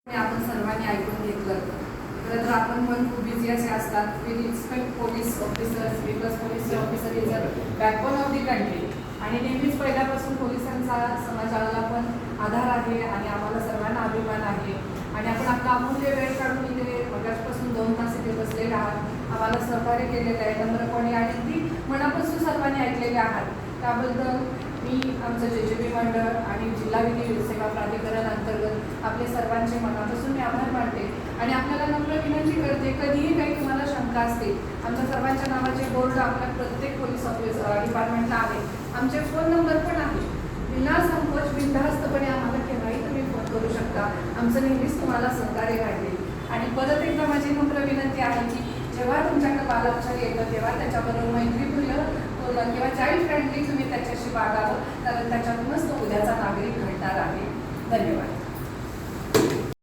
आपण सर्वांनी ऐकून घेतलं. खरं तर आपण पण खूप बिझी असे असतात. We respect police officers because police officer is a backbone of the country. आणि नेहमीच पहिल्यापासून पोलिसांचा समाजाला पण आधार आहे आणि आम्हाला सर्वांना अभिमान आहे. आणि आपण आपला अमूल्य वेळ काढून इथे मगाचपासून 2 तास इथे बसलेले आहात, आम्हाला सहकार्य केलेलं आहे नम्रपणे आणि अगदी मनापासून सर्वांनी ऐकलेले आहात. त्याबद्दल मी आमचं JJB मंडळ आणि जिल्हा विधी सेवा प्राधिकरण अंतर्गत आपले सर्वांचे मनापासून मी आभार मानते. आणि आपल्याला नम्र विनंती करते, कधीही काही तुम्हाला शंका असतील, आमच्या सर्वांच्या नावाचे बोर्ड आपल्या प्रत्येक पोलीस ऑफिस डिपार्टमेंटला आहे. आमचे फोन नंबर पण आहे. विना संकोच बिनधास्तपणे आम्हाला केव्हाही तुम्ही फोन करू शकता. आमचं नेहमीच तुम्हाला सहकार्य राहील. आणि परत एकदा माझी नम्र विनंती आहे की जेव्हा तुमच्याकडे बालपचार येतं तेव्हा त्याच्याबरोबर मैत्रीपूर्ण किंवा चाइल्ड फ्रेंडली तुम्ही त्याच्याशी वागावं, कारण त्याच्यातूनच तो उद्याचा नागरिक घडणार आहे. धन्यवाद.